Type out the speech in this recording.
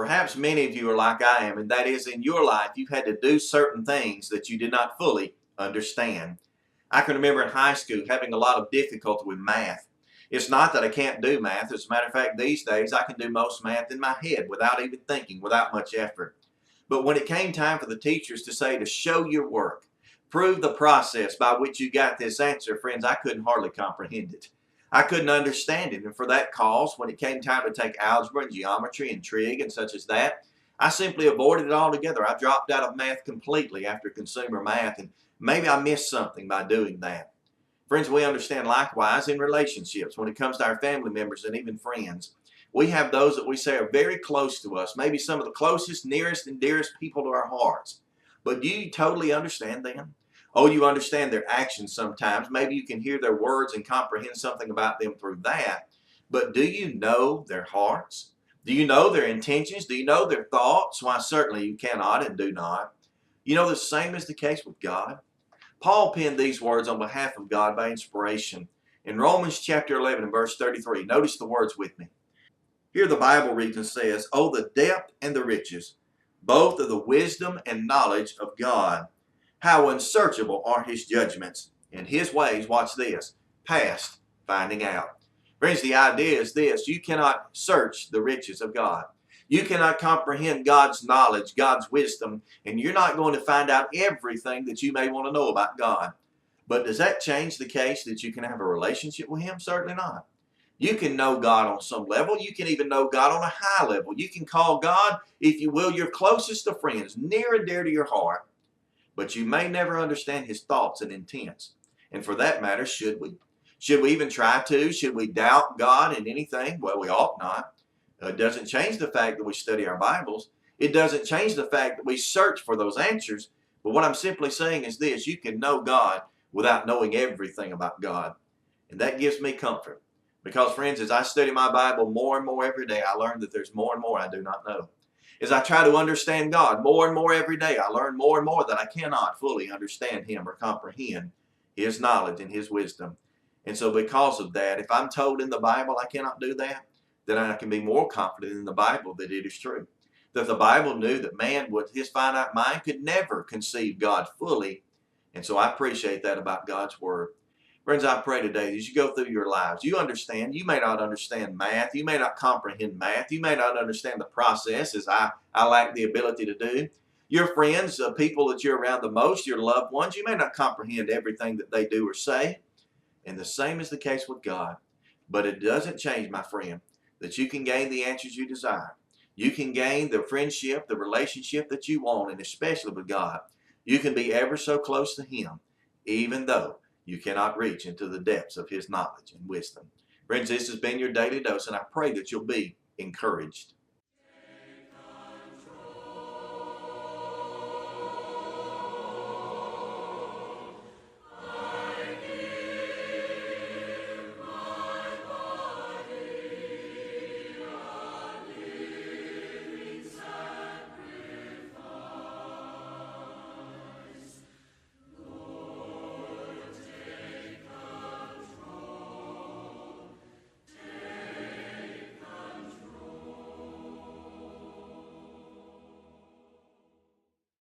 Perhaps many of you are like I am, and that is in your life you've had to do certain things that you did not fully understand. I can remember in high school having a lot of difficulty with math. It's not that I can't do math. As a matter of fact, these days I can do most math in my head without even thinking, without much effort. But when it came time for the teachers to say to show your work, prove the process by which you got this answer, friends, I couldn't hardly comprehend it. I couldn't understand it. And for that cause, when it came time to take algebra and geometry and trig and such as that, I simply avoided it altogether. I dropped out of math completely after consumer math, and maybe I missed something by doing that. Friends, we understand likewise in relationships when it comes to our family members and even friends. We have those that we say are very close to us, maybe some of the closest, nearest, and dearest people to our hearts. But do you totally understand them? Oh, you understand their actions sometimes. Maybe you can hear their words and comprehend something about them through that. But do you know their hearts? Do you know their intentions? Do you know their thoughts? Why, certainly you cannot and do not. You know, the same is the case with God. Paul penned these words on behalf of God by inspiration. In Romans chapter 11 and verse 33, notice the words with me. Here the Bible reads and says, "Oh, the depth and the riches, both of the wisdom and knowledge of God. How unsearchable are his judgments, and his ways," watch this, "past finding out." Friends, the idea is this: you cannot search the riches of God. You cannot comprehend God's knowledge, God's wisdom, and you're not going to find out everything that you may want to know about God. But does that change the case that you can have a relationship with him? Certainly not. You can know God on some level. You can even know God on a high level. You can call God, if you will, your closest of friends, near and dear to your heart. But you may never understand his thoughts and intents. And for that matter, should we? Should we even try to? Should we doubt God in anything? Well, we ought not. It doesn't change the fact that we study our Bibles. It doesn't change the fact that we search for those answers. But what I'm simply saying is this: you can know God without knowing everything about God. And that gives me comfort. Because, friends, as I study my Bible more and more every day, I learn that there's more and more I do not know. As I try to understand God more and more every day, I learn more and more that I cannot fully understand him or comprehend his knowledge and his wisdom. And so because of that, if I'm told in the Bible I cannot do that, then I can be more confident in the Bible that it is true. That the Bible knew that man with his finite mind could never conceive God fully. And so I appreciate that about God's Word. Friends, I pray today as you go through your lives, you understand, you may not understand math, you may not comprehend math, you may not understand the process as I lack the ability to do. Your friends, people that you're around the most, your loved ones, you may not comprehend everything that they do or say. And the same is the case with God. But it doesn't change, my friend, that you can gain the answers you desire. You can gain the friendship, the relationship that you want, and especially with God. You can be ever so close to him, even though you cannot reach into the depths of his knowledge and wisdom. Friends, this has been your daily dose, and I pray that you'll be encouraged.